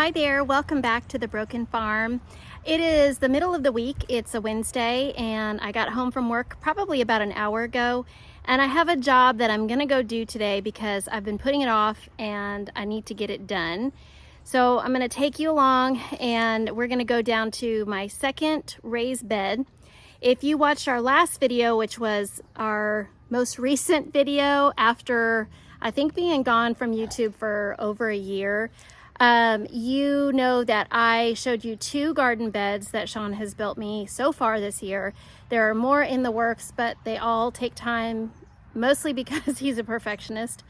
Hi there, welcome back to the Broken Farm. It is the middle of the week, it's a Wednesday, and I got home from work probably about an hour ago, and I have a job that I'm gonna go do today because I've been putting it off and I need to get it done. So I'm gonna take you along and we're gonna go down to my second raised bed. If you watched our last video, which was our most recent video after I think being gone from YouTube for over a year, you know that I showed you 2 garden beds that Shawn has built me so far this year. There are more in the works, but they all take time, mostly because he's a perfectionist,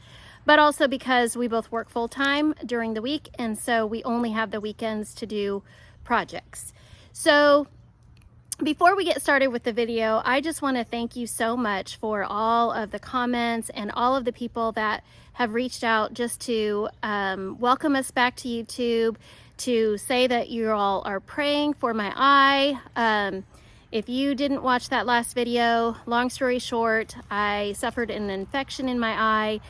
but also because we both work full-time during the week, and so we only have the weekends to do projects. So before we get started with the video, I just want to thank you so much for all of the comments and all of the people that have reached out just to welcome us back to YouTube, to say that you all are praying for my eye. If you didn't watch that last video, long story short, I suffered an infection in my eye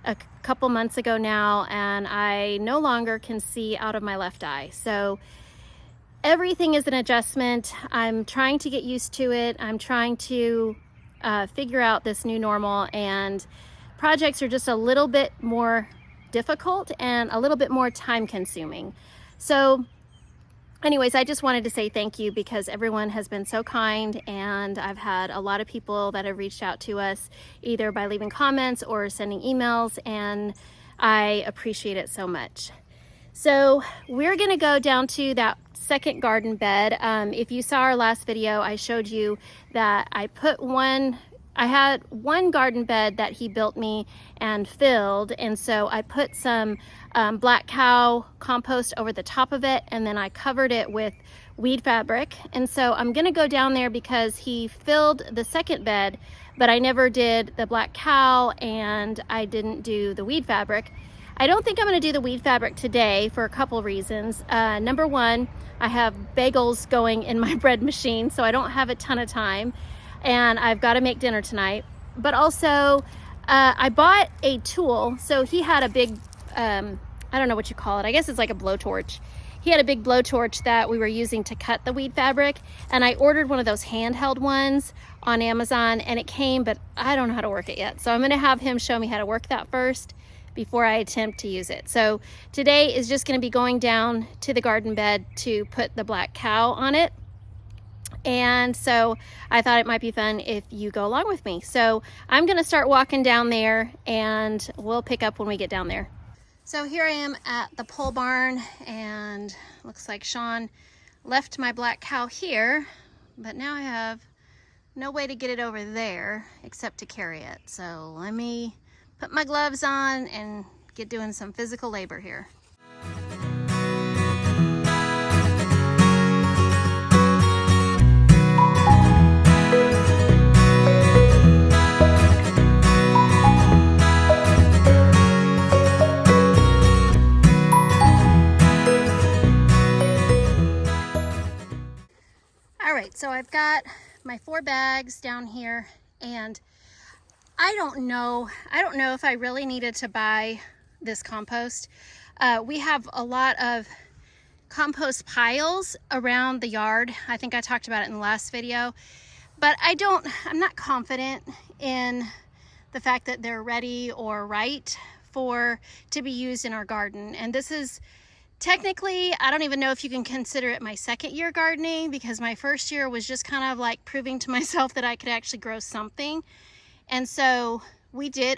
a couple months ago now, and I no longer can see out of my left eye. So everything is an adjustment. I'm trying to get used to it. I'm trying to figure out this new normal, and projects are just a little bit more difficult and a little bit more time consuming. So anyways, I just wanted to say thank you because everyone has been so kind, and I've had a lot of people that have reached out to us either by leaving comments or sending emails, and I appreciate it so much. So we're gonna go down to that second garden bed. If you saw our last video, I showed you that I had one garden bed that he built me and filled, and so I put some black cow compost over the top of it, and then I covered it with weed fabric. And so I'm gonna go down there because he filled the second bed, but I never did the black cow and I didn't do the weed fabric. I don't think I'm going to do the weed fabric today for a couple reasons. Number one, I have bagels going in my bread machine, so I don't have a ton of time, and I've got to make dinner tonight. But also, I bought a tool. So he had a big, I don't know what you call it. I guess it's like a blowtorch. He had a big blowtorch that we were using to cut the weed fabric, and I ordered one of those handheld ones on Amazon, and it came, but I don't know how to work it yet. So I'm going to have him show me how to work that first before I attempt to use it. So today is just going to be going down to the garden bed to put the black cow on it. And so I thought it might be fun if you go along with me. So I'm going to start walking down there, and we'll pick up when we get down there. So here I am at the pole barn, and looks like Shawn left my black cow here, but now I have no way to get it over there except to carry it. So let me put my gloves on and get doing some physical labor here. All right, so I've got my 4 bags down here, and I don't know if I really needed to buy this compost. We have a lot of compost piles around the yard. I think I talked about it in the last video, but I'm not confident in the fact that they're ready or right to be used in our garden. And this is technically, I don't even know if you can consider it my second year gardening, because my first year was just kind of like proving to myself that I could actually grow something. And so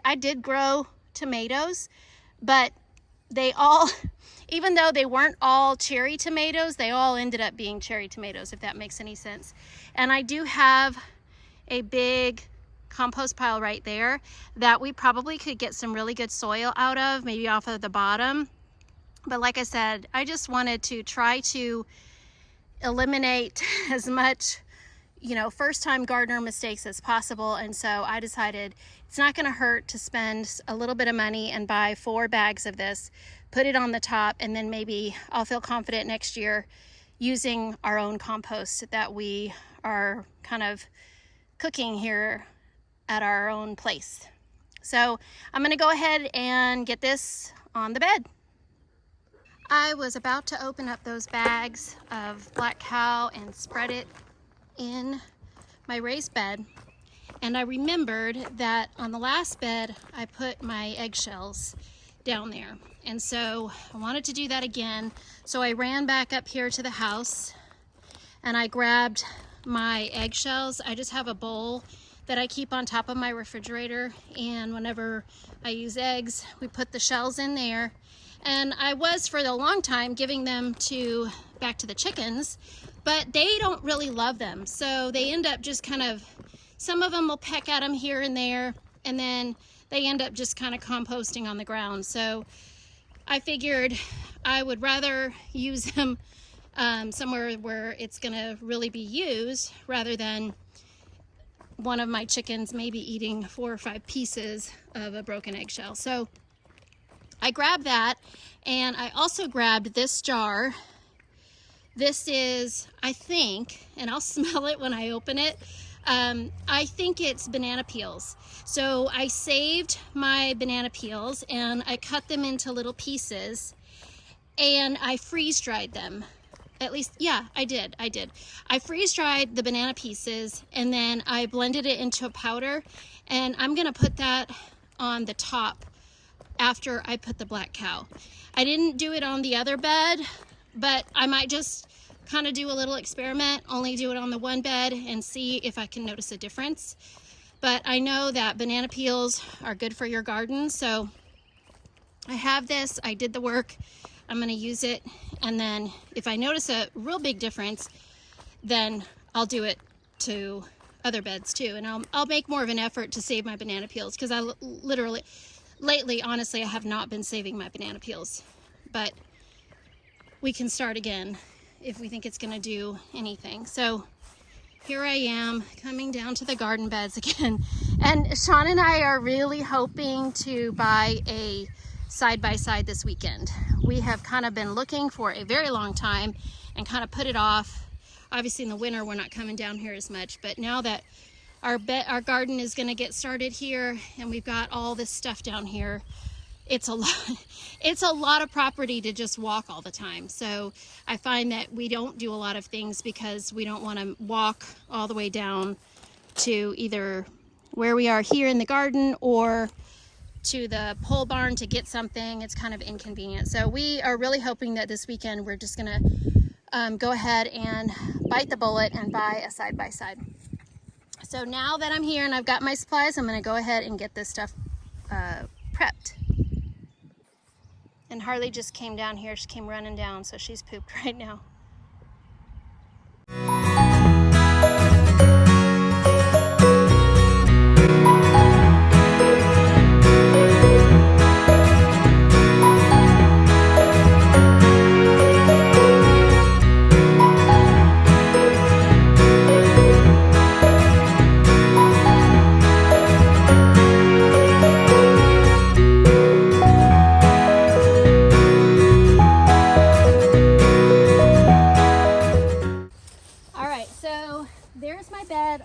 I did grow tomatoes, but they all, even though they weren't all cherry tomatoes, they all ended up being cherry tomatoes, if that makes any sense. And I do have a big compost pile right there that we probably could get some really good soil out of, maybe off of the bottom. But like I said, I just wanted to try to eliminate as much first-time gardener mistakes as possible. And so I decided it's not going to hurt to spend a little bit of money and buy 4 bags of this, put it on the top, and then maybe I'll feel confident next year using our own compost that we are kind of cooking here at our own place. So I'm going to go ahead and get this on the bed. I was about to open up those bags of black cow and spread it in my raised bed, and I remembered that on the last bed I put my eggshells down there, and so I wanted to do that again. So I ran back up here to the house and I grabbed my eggshells. I just have a bowl that I keep on top of my refrigerator, and whenever I use eggs, we put the shells in there. And I was for a long time giving them back to the chickens, but they don't really love them. So they end up just kind of, some of them will peck at them here and there, and then they end up just kind of composting on the ground. So I figured I would rather use them somewhere where it's gonna really be used, rather than one of my chickens maybe eating 4 or 5 pieces of a broken eggshell. So I grabbed that, and I also grabbed this jar. This is, I think, and I'll smell it when I open it, I think it's banana peels. So I saved my banana peels and I cut them into little pieces, and I freeze dried them. At least, yeah, I did. I freeze dried the banana pieces, and then I blended it into a powder, and I'm gonna put that on the top after I put the black cow. I didn't do it on the other bed, but I might just kind of do a little experiment, only do it on the one bed and see if I can notice a difference. But I know that banana peels are good for your garden, so I have this, I did the work, I'm gonna use it, and then if I notice a real big difference, then I'll do it to other beds too. And I'll make more of an effort to save my banana peels, because I literally, lately, honestly, I have not been saving my banana peels. But we can start again if we think it's gonna do anything. So here I am coming down to the garden beds again. And Shawn and I are really hoping to buy a side-by-side this weekend. We have kind of been looking for a very long time and kind of put it off. Obviously in the winter we're not coming down here as much, but now that our garden is going to get started here and we've got all this stuff down here, it's a lot of property to just walk all the time. So I find that we don't do a lot of things because we don't want to walk all the way down to either where we are here in the garden or to the pole barn to get something. It's kind of inconvenient. So we are really hoping that this weekend we're just gonna go ahead and bite the bullet and buy a side-by-side. So now that I'm here and I've got my supplies, I'm gonna go ahead and get this stuff prepped. And Harley just came down here. She came running down, so she's pooped right now.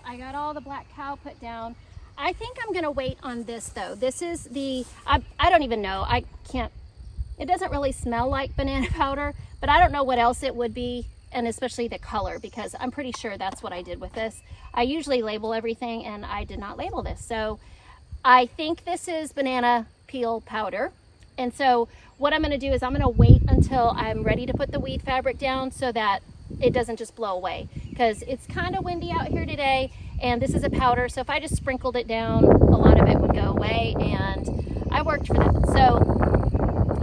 I got all the black cow put down. I think I'm gonna wait on this though. This is the, I don't even know, I can't, it doesn't really smell like banana powder, but I don't know what else it would be, and especially the color, because I'm pretty sure that's what I did with this. I usually label everything and I did not label this. So I think this is banana peel powder. And so what I'm gonna do is I'm gonna wait until I'm ready to put the weed fabric down so that it doesn't just blow away, because it's kind of windy out here today, and this is a powder, so if I just sprinkled it down, a lot of it would go away, and I worked for that. So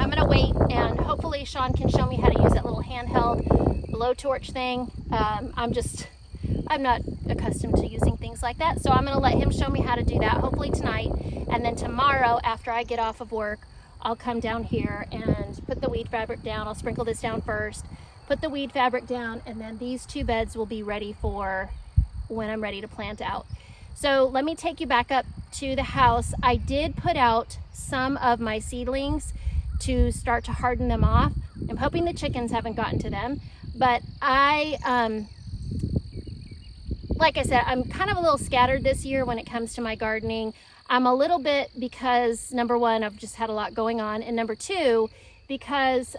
I'm gonna wait, and hopefully Shawn can show me how to use that little handheld blowtorch thing. I'm not accustomed to using things like that, so I'm gonna let him show me how to do that, hopefully tonight, and then tomorrow after I get off of work, I'll come down here and put the weed fabric down. I'll sprinkle this down first, put the weed fabric down, and then these 2 beds will be ready for when I'm ready to plant out. So let me take you back up to the house. I did put out some of my seedlings to start to harden them off. I'm hoping the chickens haven't gotten to them, but like I said, I'm kind of a little scattered this year when it comes to my gardening. I'm a little bit, because number one, I've just had a lot going on, and number two, because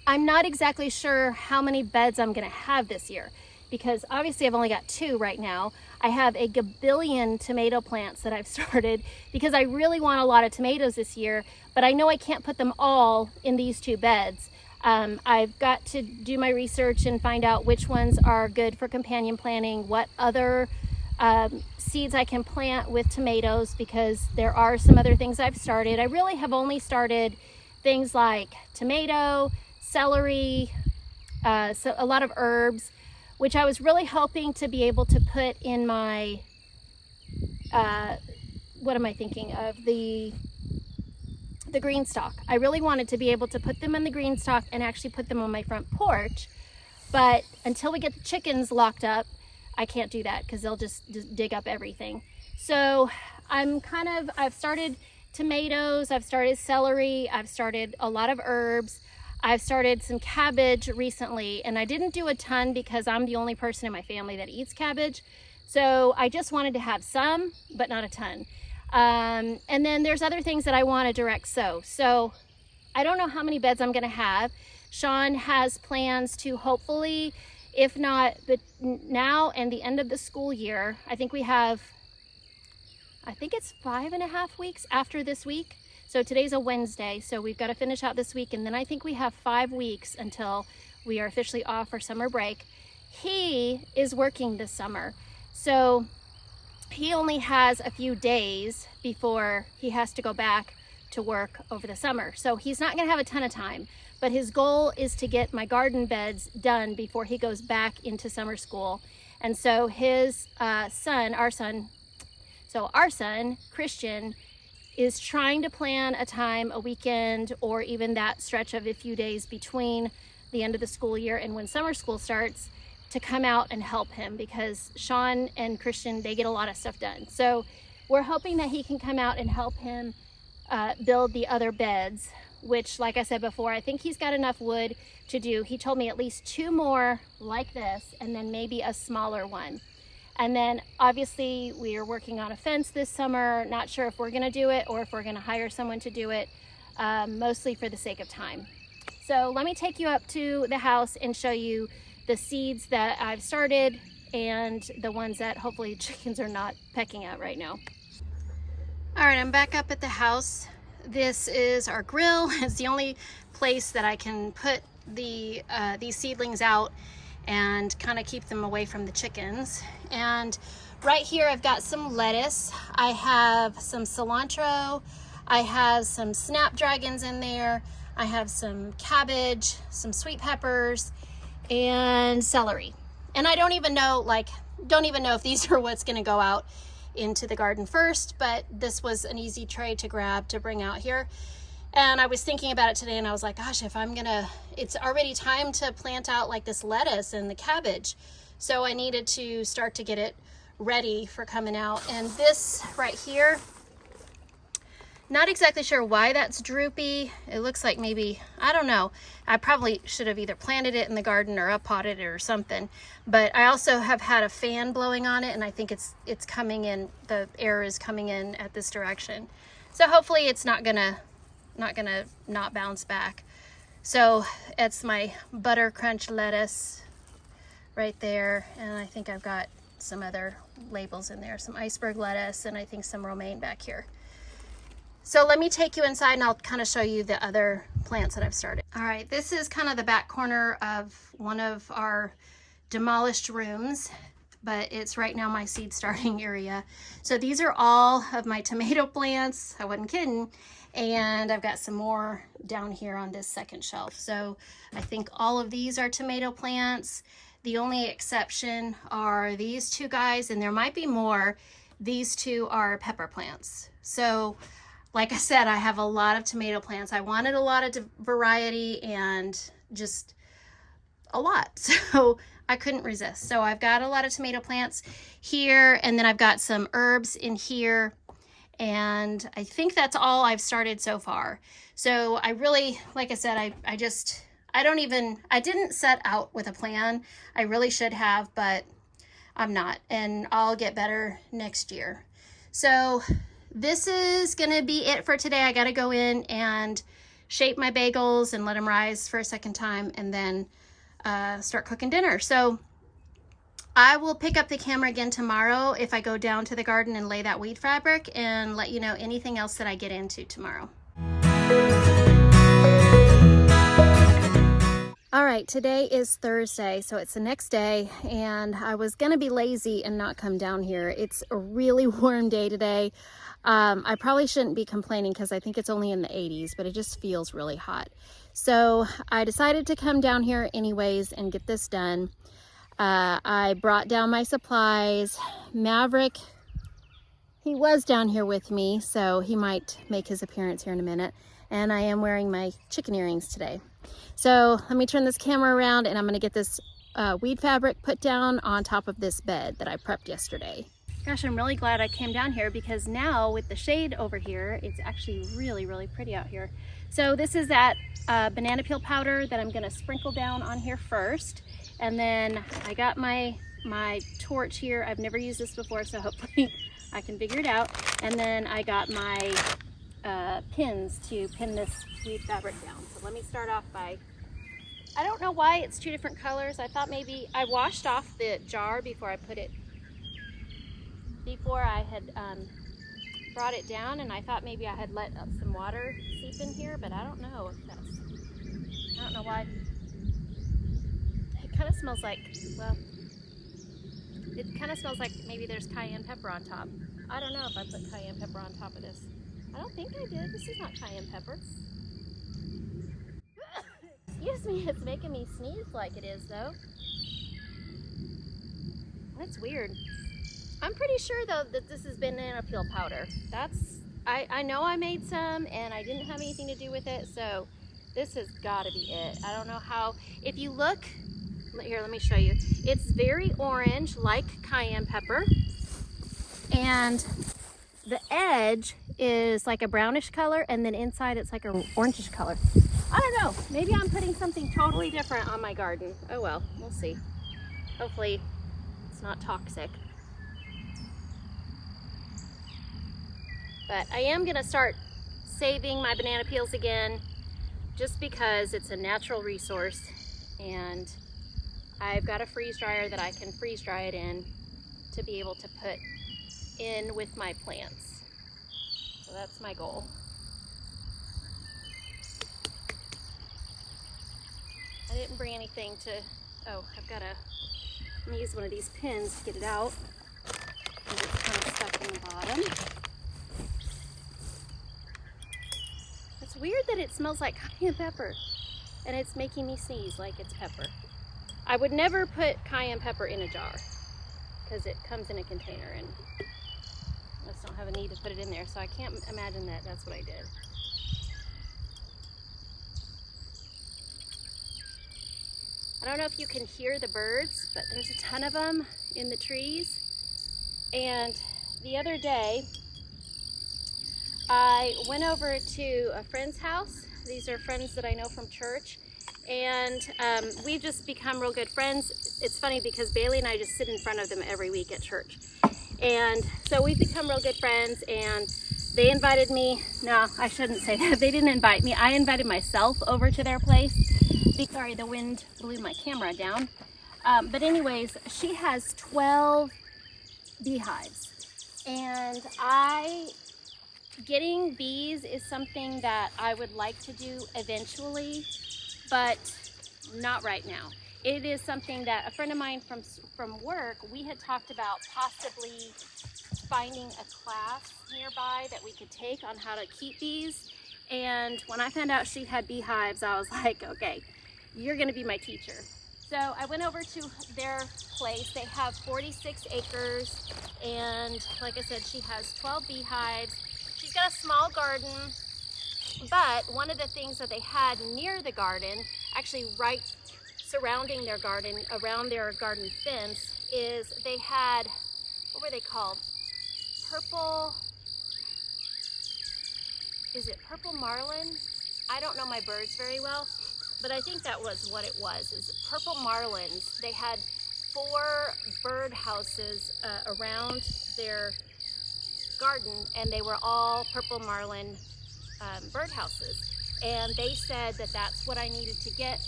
I'm not exactly sure how many beds I'm gonna have this year, because obviously I've only got 2 right now. I have a gabillion tomato plants that I've started because I really want a lot of tomatoes this year, but I know I can't put them all in these 2 beds. I've got to do my research and find out which ones are good for companion planting, what other seeds I can plant with tomatoes, because there are some other things I've started. I really have only started things like tomato, celery, so a lot of herbs, which I was really hoping to be able to put in my, what am I thinking of? The green stalk. I really wanted to be able to put them in the green stalk and actually put them on my front porch. But until we get the chickens locked up, I can't do that because they'll just dig up everything. So I've started tomatoes, I've started celery, I've started a lot of herbs. I've started some cabbage recently, and I didn't do a ton because I'm the only person in my family that eats cabbage. So I just wanted to have some, but not a ton. And then there's other things that I want to direct sow. So I don't know how many beds I'm going to have. Shawn has plans to hopefully, if not but now and the end of the school year, I think it's 5.5 weeks after this week. So today's a Wednesday, so we've got to finish out this week, and then I think we have 5 weeks until we are officially off for summer break. He is working this summer, so he only has a few days before he has to go back to work over the summer. So he's not going to have a ton of time, but his goal is to get my garden beds done before he goes back into summer school. And so his our son, Christian, is trying to plan a time, a weekend, or even that stretch of a few days between the end of the school year and when summer school starts, to come out and help him, because Shawn and Christian, they get a lot of stuff done. So we're hoping that he can come out and help him build the other beds, which, like I said before, I think he's got enough wood to do. He told me at least 2 more like this, and then maybe a smaller one. And then obviously we are working on a fence this summer. Not sure if we're gonna do it or if we're gonna hire someone to do it, mostly for the sake of time. So let me take you up to the house and show you the seeds that I've started and the ones that hopefully chickens are not pecking at right now. All right, I'm back up at the house. This is our grill. It's the only place that I can put these seedlings out and kind of keep them away from the chickens. And right here I've got some lettuce, I have some cilantro, I have some snapdragons in there, I have some cabbage, some sweet peppers, and celery. And I don't even know if these are what's going to go out into the garden first, but this was an easy tray to grab to bring out here. And I was thinking about it today, and I was like, gosh, it's already time to plant out like this lettuce and the cabbage. So I needed to start to get it ready for coming out. And this right here, not exactly sure why that's droopy. It looks like maybe, I don't know. I probably should have either planted it in the garden or up potted it or something. But I also have had a fan blowing on it, and I think it's coming in, the air is coming in at this direction. So hopefully it's not gonna not bounce back. So it's my butter crunch lettuce right there, and I think I've got some other labels in there, some iceberg lettuce, and I think some romaine back here. So let me take you inside and I'll kind of show you the other plants that I've started. All right, this is kind of the back corner of one of our demolished rooms, but it's right now my seed starting area. So these are all of my tomato plants. I wasn't kidding. And I've got some more down here on this second shelf. So I think all of these are tomato plants. The only exception are these 2 guys, and there might be more. These 2 are pepper plants. So like I said, I have a lot of tomato plants. I wanted a lot of variety and just a lot. So I couldn't resist. So I've got a lot of tomato plants here, and then I've got some herbs in here. And I think that's all I've started so far. So I really, like I said, I didn't set out with a plan. I really should have, but I'm not, and I'll get better next year. So this is gonna be it for today. I gotta go in and shape my bagels and let them rise for a second time, and then start cooking dinner. So I will pick up the camera again tomorrow if I go down to the garden and lay that weed fabric, and let you know anything else that I get into tomorrow. All right, today is Thursday, so it's the next day, and I was gonna be lazy and not come down here. It's a really warm day today. I probably shouldn't be complaining because I think it's only in the 80s, but it just feels really hot. So I decided to come down here anyways and get this done. I brought down my supplies. Maverick, he was down here with me, so he might make his appearance here in a minute. And I am wearing my chicken earrings today. So let me turn this camera around, and I'm going to get this weed fabric put down on top of this bed that I prepped yesterday. Gosh, I'm really glad I came down here, because now with the shade over here, it's actually really, really pretty out here. So this is that banana peel powder that I'm going to sprinkle down on here first. And then I got my torch here. I've never used this before, so hopefully I can figure it out. And then I got my pins to pin this weed fabric down. So let me start off by, I don't know why it's two different colors. I thought maybe I washed off the jar before I had brought it down, and I thought maybe I had let some water seep in here, but I don't know if that's, I don't know why. It kind of smells like, well, it kind of smells like maybe there's cayenne pepper on top. I don't know if I put cayenne pepper on top of this. I don't think I did. This is not cayenne pepper. Excuse me, it's making me sneeze like it is though. That's weird. I'm pretty sure though that this is banana peel powder. I know I made some and I didn't have anything to do with it, so this has got to be it. I don't know how, if you look, here, let me show you. It's very orange, like cayenne pepper, and the edge is like a brownish color, and then inside it's like an orangish color. I don't know, maybe I'm putting something totally different on my garden. Oh well, we'll see. Hopefully it's not toxic. But I am gonna start saving my banana peels again, just because it's a natural resource, and I've got a freeze dryer that I can freeze dry it in to be able to put in with my plants. So that's my goal. I didn't bring anything to, oh, I've got to, I'm gonna use one of these pins to get it out, because it's kind of stuck in the bottom. It's weird that it smells like cayenne pepper, and it's making me sneeze like it's pepper. I would never put cayenne pepper in a jar, because it comes in a container, and I just don't have a need to put it in there, so I can't imagine that that's what I did. I don't know if you can hear the birds, but there's a ton of them in the trees. And the other day, I went over to a friend's house. These are friends that I know from church, and we've just become real good friends. It's funny because Bailey and I just sit in front of them every week at church. And so we've become real good friends, and they invited me. No, I shouldn't say that. They didn't invite me. I invited myself over to their place. Sorry, the wind blew my camera down. But anyways, she has 12 beehives, and getting bees is something that I would like to do eventually, but not right now. It is something that a friend of mine from work, we had talked about possibly finding a class nearby that we could take on how to keep bees. And when I found out she had beehives, I was like, okay, you're gonna be my teacher. So I went over to their place. They have 46 acres, and like I said, she has 12 beehives. She's got a small garden, but one of the things that they had near the garden, actually right surrounding their garden, around their garden fence, is they had, what were they called? Is it purple marlin? I don't know my birds very well, but I think that was what it was, is purple marlins. They had 4 bird houses around their garden, and they were all purple marlin bird houses. and they said that that's what I needed to get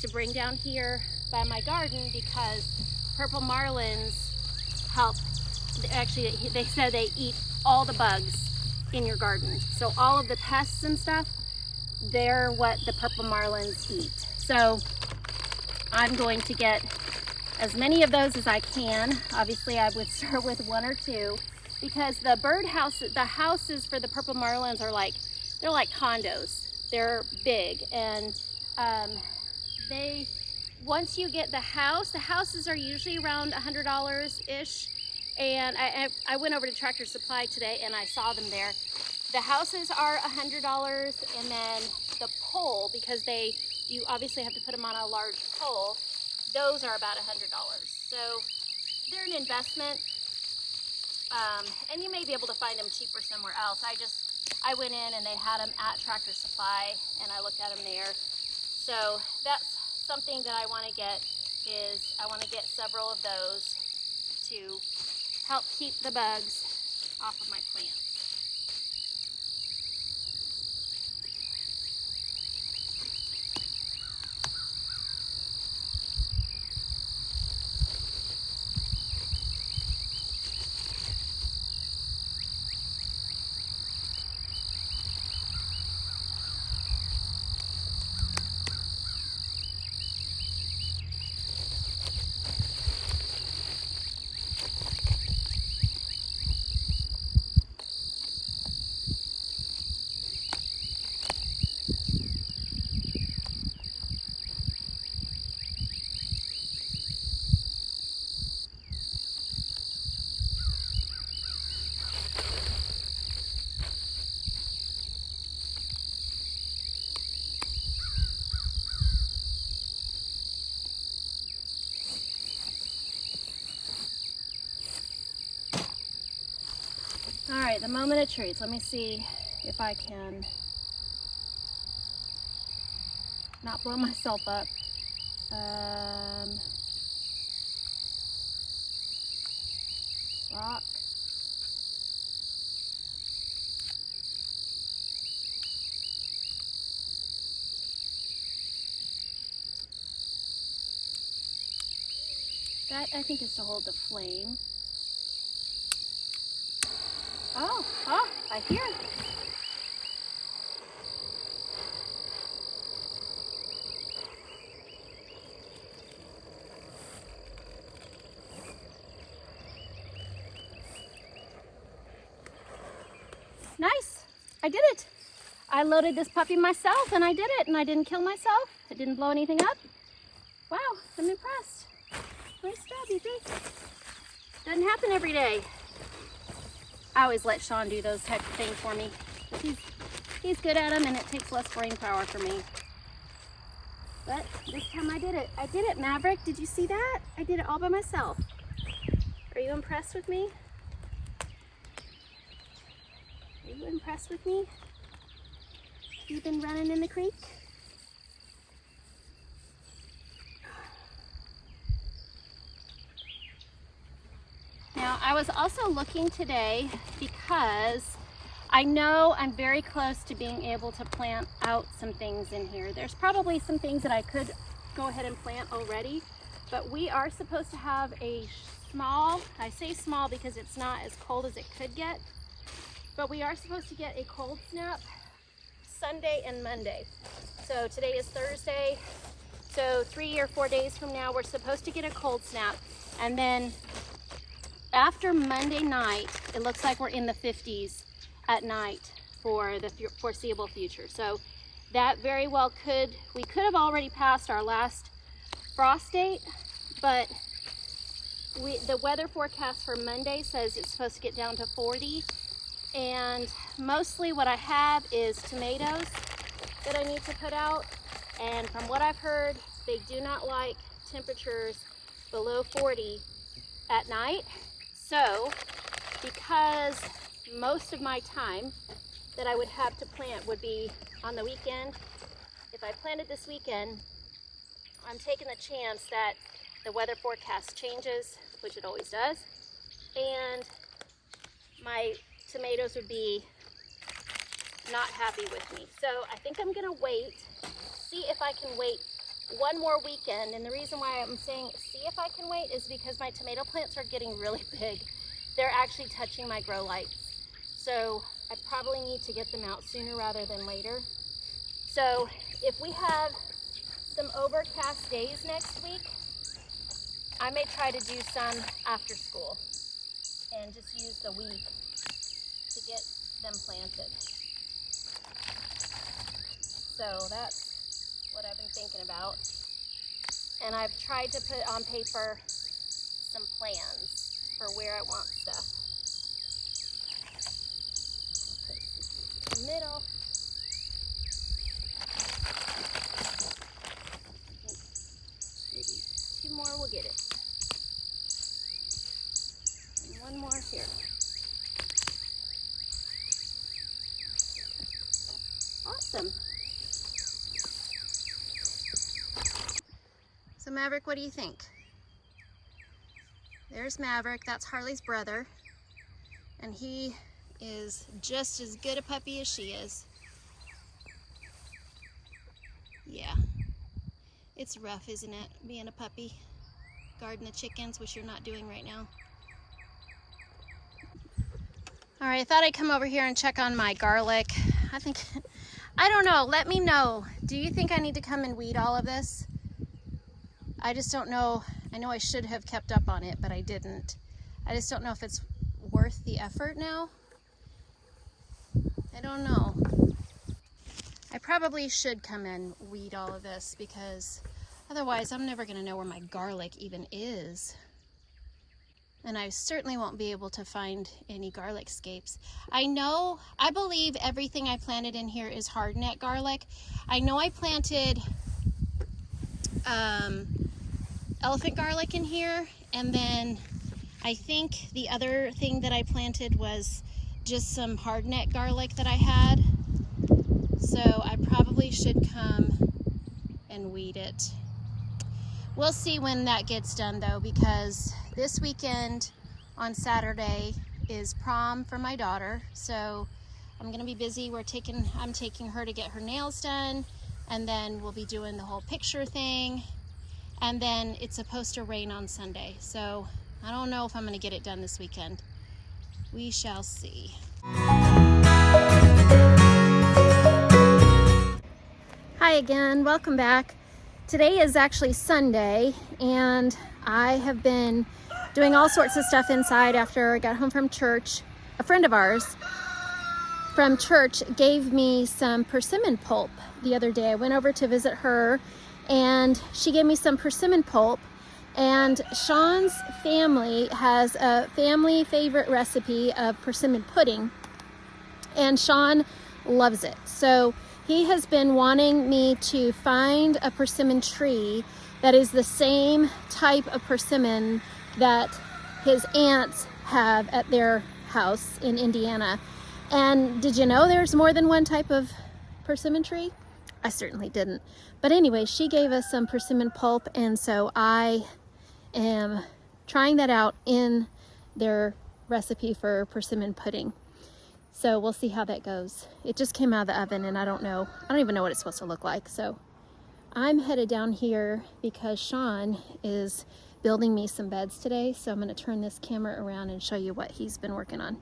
to bring down here by my garden, because purple marlins help. Actually, they said they eat all the bugs in your garden. So all of the pests and stuff, they're what the purple marlins eat. So I'm going to get as many of those as I can. Obviously, I would start with 1 or 2, because the houses for the purple marlins are like, they're like condos. They're big, and once you get the houses are usually around $100-ish. And I went over to Tractor Supply today and I saw them there. The houses are $100, and then the pole, because you obviously have to put them on a large pole, those are about $100. So they're an investment, and you may be able to find them cheaper somewhere else. I went in and they had them at Tractor Supply, and I looked at them there. So that's something that I want to get, is I want to get several of those to help keep the bugs off of my plants. All right, the moment of truth. Let me see if I can not blow myself up. Rock. That, I think, is to hold the flame. Oh, I hear it. Nice, I did it. I loaded this puppy myself and I did it, and I didn't kill myself. It didn't blow anything up. Wow, I'm impressed. Nice job, BJ. Doesn't happen every day. I always let Shawn do those type of things for me. He's good at them, and it takes less brain power for me. But this time I did it. I did it, Maverick. Did you see that? I did it all by myself. Are you impressed with me? Are you impressed with me? You've been running in the creek? Now, I was also looking today because I know I'm very close to being able to plant out some things in here. There's probably some things that I could go ahead and plant already, but we are supposed to have a small, I say small because it's not as cold as it could get, but we are supposed to get a cold snap Sunday and Monday. So today is Thursday, so 3 or 4 days from now we're supposed to get a cold snap, and then after Monday night it looks like we're in the 50s at night for the foreseeable future. So that very well we could have already passed our last frost date, but the weather forecast for Monday says it's supposed to get down to 40, and mostly what I have is tomatoes that I need to put out, and from what I've heard, they do not like temperatures below 40 at night. So because most of my time that I would have to plant would be on the weekend, if I planted this weekend, I'm taking the chance that the weather forecast changes, which it always does, and my tomatoes would be not happy with me. So I think I'm gonna wait, see if I can wait one more weekend. And the reason why I'm saying see if I can wait is because my tomato plants are getting really big. They're actually touching my grow lights. So I probably need to get them out sooner rather than later. So if we have some overcast days next week, I may try to do some after school and just use the week to get them planted. So that's what I've been thinking about. And I've tried to put on paper some plans for where I want stuff. Put it in the middle. Maybe 2 more will get it. And 1 more here. Awesome. So Maverick, what do you think? There's Maverick, that's Harley's brother, and he is just as good a puppy as she is. Yeah, it's rough, isn't it, being a puppy, guarding the chickens, which you're not doing right now. All right, I thought I'd come over here and check on my garlic. I don't know, let me know. Do you think I need to come and weed all of this? I just don't know. I know I should have kept up on it, but I didn't. I just don't know if it's worth the effort now. I don't know. I probably should come and weed all of this because otherwise I'm never going to know where my garlic even is. And I certainly won't be able to find any garlic scapes. I believe everything I planted in here is hardneck garlic. I know I planted elephant garlic in here, and then I think the other thing that I planted was just some hardneck garlic that I had. So I probably should come and weed it. We'll see when that gets done though, because this weekend on Saturday is prom for my daughter. So I'm gonna be busy. I'm taking her to get her nails done, and then we'll be doing the whole picture thing. And then it's supposed to rain on Sunday. So I don't know if I'm gonna get it done this weekend. We shall see. Hi again, welcome back. Today is actually Sunday, and I have been doing all sorts of stuff inside after I got home from church. A friend of ours from church gave me some persimmon pulp the other day. I went over to visit her, and she gave me some persimmon pulp. And Shawn's family has a family favorite recipe of persimmon pudding, and Shawn loves it. So he has been wanting me to find a persimmon tree that is the same type of persimmon that his aunts have at their house in Indiana. And did you know there's more than one type of persimmon tree? I certainly didn't. But anyway, she gave us some persimmon pulp, and so I am trying that out in their recipe for persimmon pudding. So we'll see how that goes. It just came out of the oven, and I don't even know what it's supposed to look like. So I'm headed down here because Shawn is building me some beds today. So I'm going to turn this camera around and show you what he's been working on.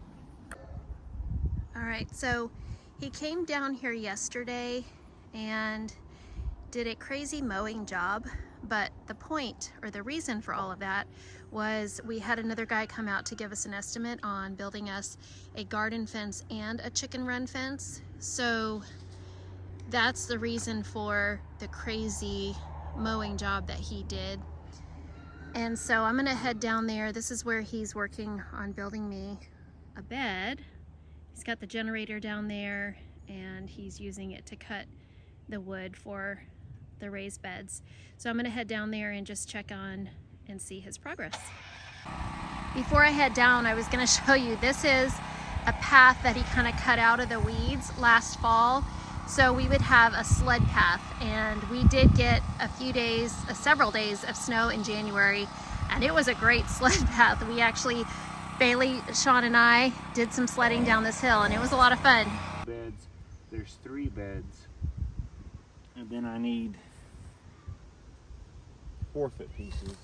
All right, so he came down here yesterday and did a crazy mowing job, but the point or the reason for all of that was we had another guy come out to give us an estimate on building us a garden fence and a chicken run fence. So that's the reason for the crazy mowing job that he did. And so I'm gonna head down there. This is where he's working on building me a bed. He's got the generator down there, and he's using it to cut the wood for the raised beds. So I'm gonna head down there and just check on and see his progress. Before I head down, I was gonna show you, this is a path that he kind of cut out of the weeds last fall. So we would have a sled path, and we did get several days of snow in January, and it was a great sled path. We actually, Bailey, Shawn, and I did some sledding down this hill, and it was a lot of fun. Beds there's 3 beds, and then I need 4-foot pieces,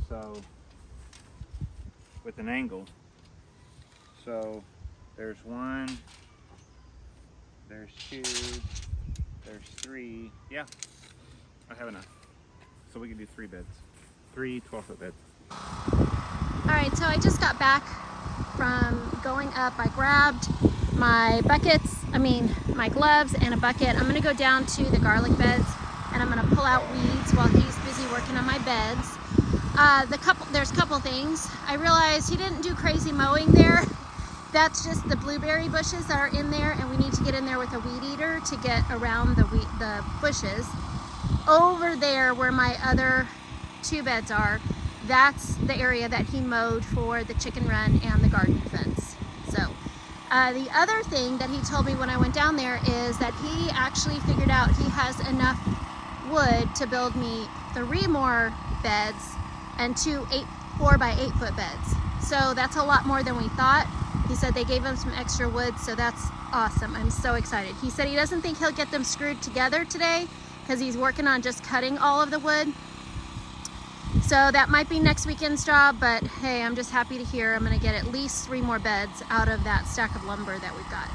so with an angle. So there's 1, there's 2, there's 3. Yeah, I have enough. So we can do 3 beds, 3 12-foot beds. All right, so I just got back from going up. I grabbed my my gloves and a bucket. I'm gonna go down to the garlic beds and I'm gonna pull out weeds while he's busy working on my beds. There's a couple things. I realized he didn't do crazy mowing there. That's just the blueberry bushes that are in there, and we need to get in there with a weed eater to get around the bushes. Over there where my other 2 beds are, that's the area that he mowed for the chicken run and the garden fence. So the other thing that he told me when I went down there is that he actually figured out he has enough wood to build me 3 more beds and 2 4-by-8-foot beds. So that's a lot more than we thought. He said they gave him some extra wood, so that's awesome. I'm so excited. He said he doesn't think he'll get them screwed together today because he's working on just cutting all of the wood. So that might be next weekend's job, but hey, I'm just happy to hear I'm gonna get at least 3 more beds out of that stack of lumber that we've got.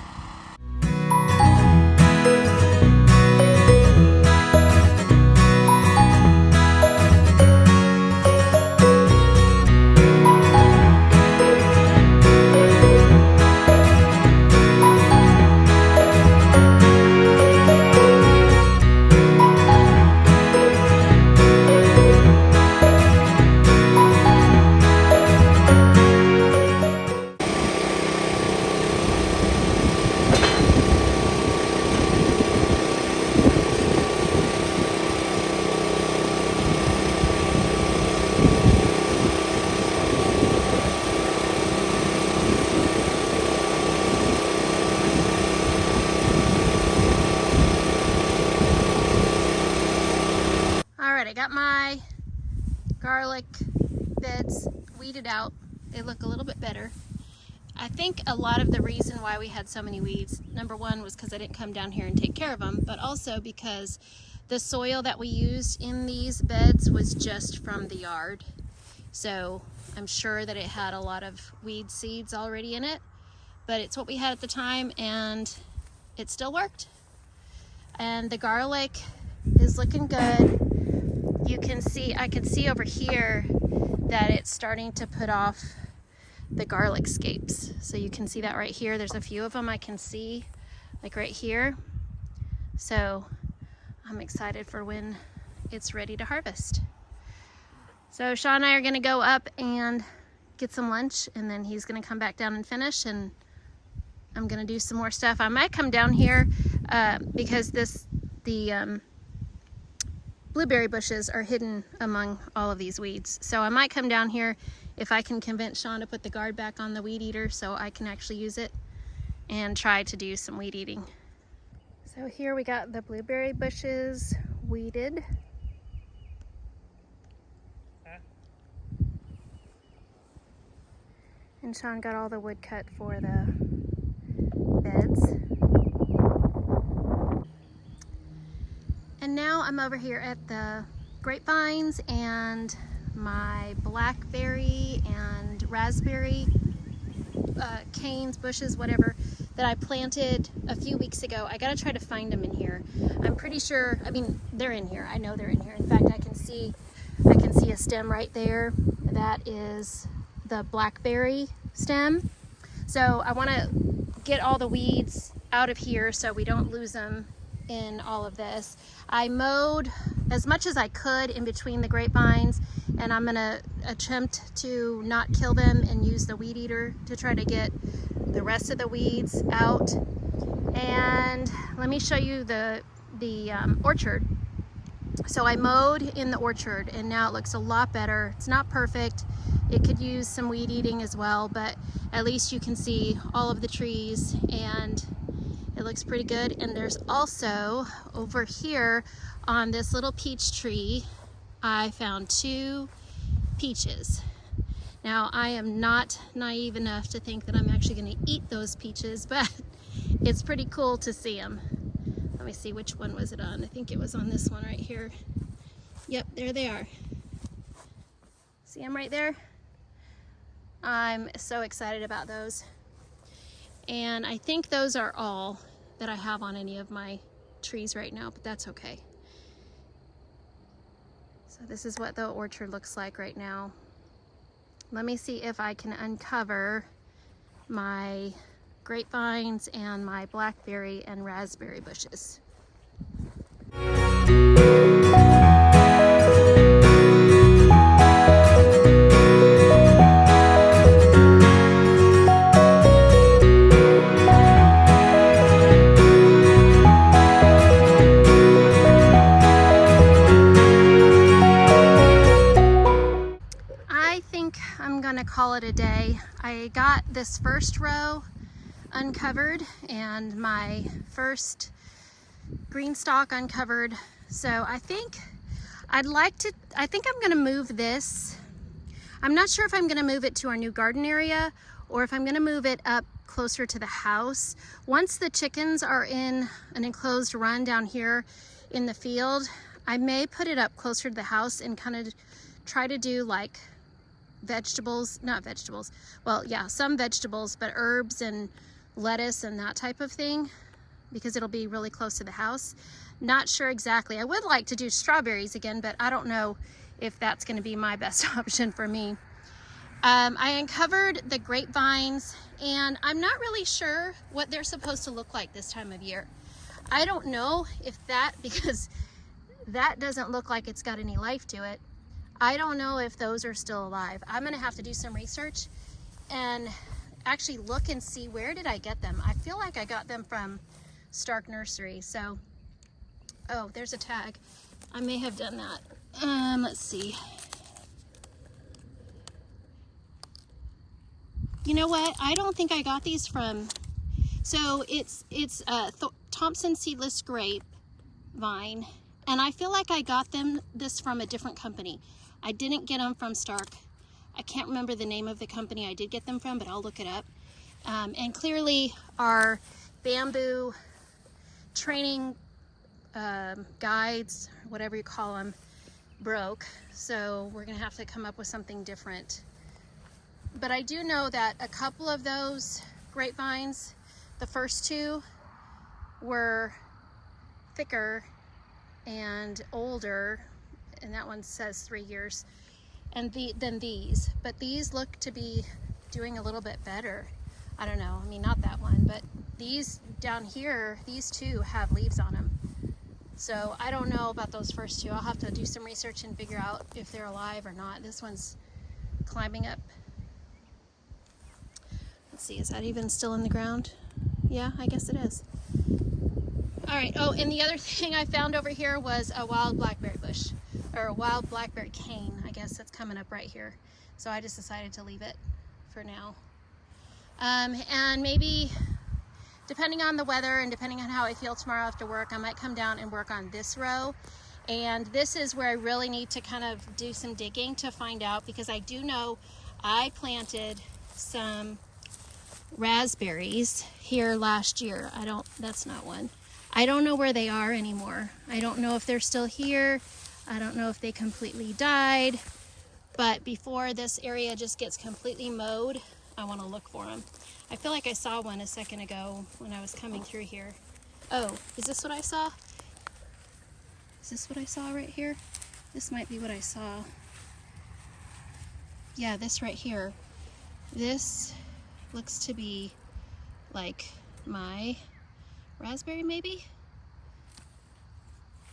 I got my garlic beds weeded out. They look a little bit better. I think a lot of the reason why we had so many weeds, number one, was because I didn't come down here and take care of them, but also because the soil that we used in these beds was just from the yard. So I'm sure that it had a lot of weed seeds already in it, but it's what we had at the time and it still worked. And the garlic is looking good. I can see over here that it's starting to put off the garlic scapes. So you can see that right here. There's a few of them I can see, like right here. So I'm excited for when it's ready to harvest. So Shawn and I are gonna go up and get some lunch, and then he's gonna come back down and finish, and I'm gonna do some more stuff. I might come down here because the blueberry bushes are hidden among all of these weeds. So I might come down here if I can convince Shawn to put the guard back on the weed eater so I can actually use it and try to do some weed eating. So here we got the blueberry bushes weeded. And Shawn got all the wood cut for the beds. And now I'm over here at the grapevines and my blackberry and raspberry canes, bushes, whatever, that I planted a few weeks ago. I gotta try to find them in here. I'm pretty sure, I mean, they're in here. I know they're in here. In fact, I can see a stem right there. That is the blackberry stem. So I wanna get all the weeds out of here so we don't lose them in all of this. I mowed as much as I could in between the grapevines, and I'm gonna attempt to not kill them and use the weed eater to try to get the rest of the weeds out. And let me show you the orchard. So I mowed in the orchard and now it looks a lot better. It's not perfect. It could use some weed eating as well, but at least you can see all of the trees and it looks pretty good. And there's also over here on this little peach tree, I found 2 peaches. Now I am not naive enough to think that I'm actually going to eat those peaches, but it's pretty cool to see them. Let me see, which one was it on? I think it was on this one right here. Yep, there they are. See them right there? I'm so excited about those. And I think those are all that I have on any of my trees right now, but that's okay. So this is what the orchard looks like right now. Let me see if I can uncover my grapevines and my blackberry and raspberry bushes. I think I'm gonna call it a day. I got this first row uncovered and my first green stalk uncovered. So I think I'm gonna move this. I'm not sure if I'm gonna move it to our new garden area or if I'm gonna move it up closer to the house. Once the chickens are in an enclosed run down here in the field, I may put it up closer to the house and kind of try to do like vegetables, not vegetables, well, yeah, some vegetables, but herbs and lettuce and that type of thing, because it'll be really close to the house. Not sure exactly. I would like to do strawberries again, but I don't know if that's going to be my best option for me. I uncovered the grapevines, and I'm not really sure what they're supposed to look like this time of year. I don't know if that, because that doesn't look like it's got any life to it. I don't know if those are still alive. I'm gonna have to do some research and actually look and see, where did I get them? I feel like I got them from Stark Nursery. So, oh, there's a tag. I may have done that. Let's see. You know what? I don't think I got these from, so it's Thompson seedless grape vine, and I feel like I got this from a different company. I didn't get them from Stark. I can't remember the name of the company I did get them from, but I'll look it up. And clearly our bamboo training guides, whatever you call them, broke. So we're gonna have to come up with something different. But I do know that a couple of those grapevines, the first two, were thicker and older, and that one says 3 years, and than these. But these look to be doing a little bit better. I don't know, I mean, not that one, but these down here, these two have leaves on them. So I don't know about those first two. I'll have to do some research and figure out if they're alive or not. This one's climbing up. Let's see, is that even still in the ground? Yeah, I guess it is. All right, oh, and the other thing I found over here was a wild blackberry bush, or a wild blackberry cane. I guess that's coming up right here. So I just decided to leave it for now. And maybe, depending on the weather and depending on how I feel tomorrow after work, I might come down and work on this row. And this is where I really need to kind of do some digging to find out, because I do know I planted some raspberries here last year. That's not one. I don't know where they are anymore. I don't know if they're still here. I don't know if they completely died. But before this area just gets completely mowed, I want to look for them. I feel like I saw one a second ago when I was coming through here. Oh, is this what I saw? Is this what I saw right here? This might be what I saw. Yeah, this right here. This looks to be like my raspberry, maybe?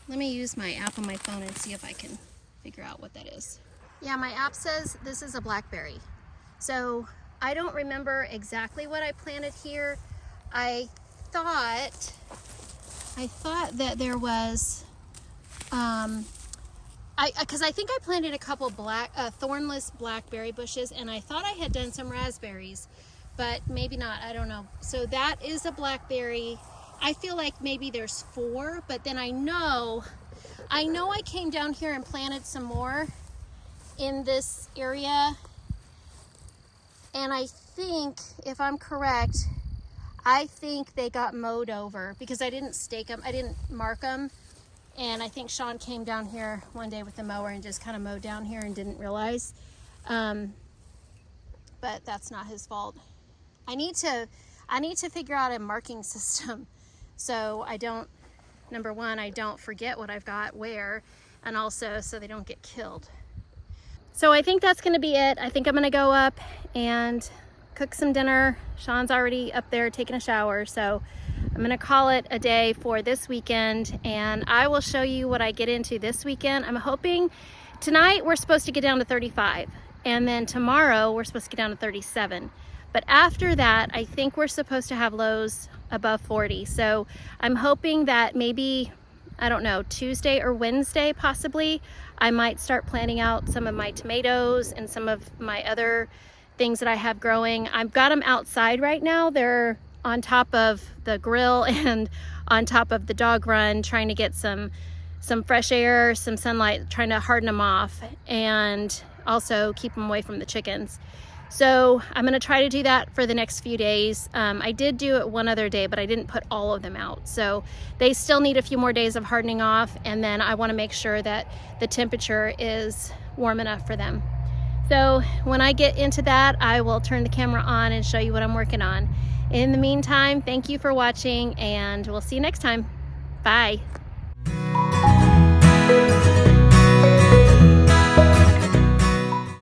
Let me use my app on my phone and see if I can figure out what that is. Yeah, my app says this is a blackberry. So I don't remember exactly what I planted here. I thought that there was, because I think I planted a couple thornless blackberry bushes, and I thought I had done some raspberries, but maybe not, I don't know. So that is a blackberry. I feel like maybe there's 4, but then I know I came down here and planted some more in this area, and I think, if I'm correct, I think they got mowed over because I didn't stake them, I didn't mark them. And I think Shawn came down here one day with the mower and just kind of mowed down here and didn't realize. But that's not his fault. I need to figure out a marking system so I don't, number one, I don't forget what I've got where, and also so they don't get killed. So I think that's gonna be it. I think I'm gonna go up and cook some dinner. Shawn's already up there taking a shower, so I'm gonna call it a day for this weekend, and I will show you what I get into this weekend. I'm hoping tonight we're supposed to get down to 35, and then tomorrow we're supposed to get down to 37. But after that, I think we're supposed to have lows above 40. So I'm hoping that maybe, I don't know, Tuesday or Wednesday possibly, I might start planting out some of my tomatoes and some of my other things that I have growing. I've got them outside right now. They're on top of the grill and on top of the dog run, trying to get some fresh air, some sunlight, trying to harden them off and also keep them away from the chickens. So I'm gonna try to do that for the next few days. I did do it one other day, but I didn't put all of them out. So they still need a few more days of hardening off, and then I wanna make sure that the temperature is warm enough for them. So when I get into that, I will turn the camera on and show you what I'm working on. In the meantime, thank you for watching, and we'll see you next time. Bye.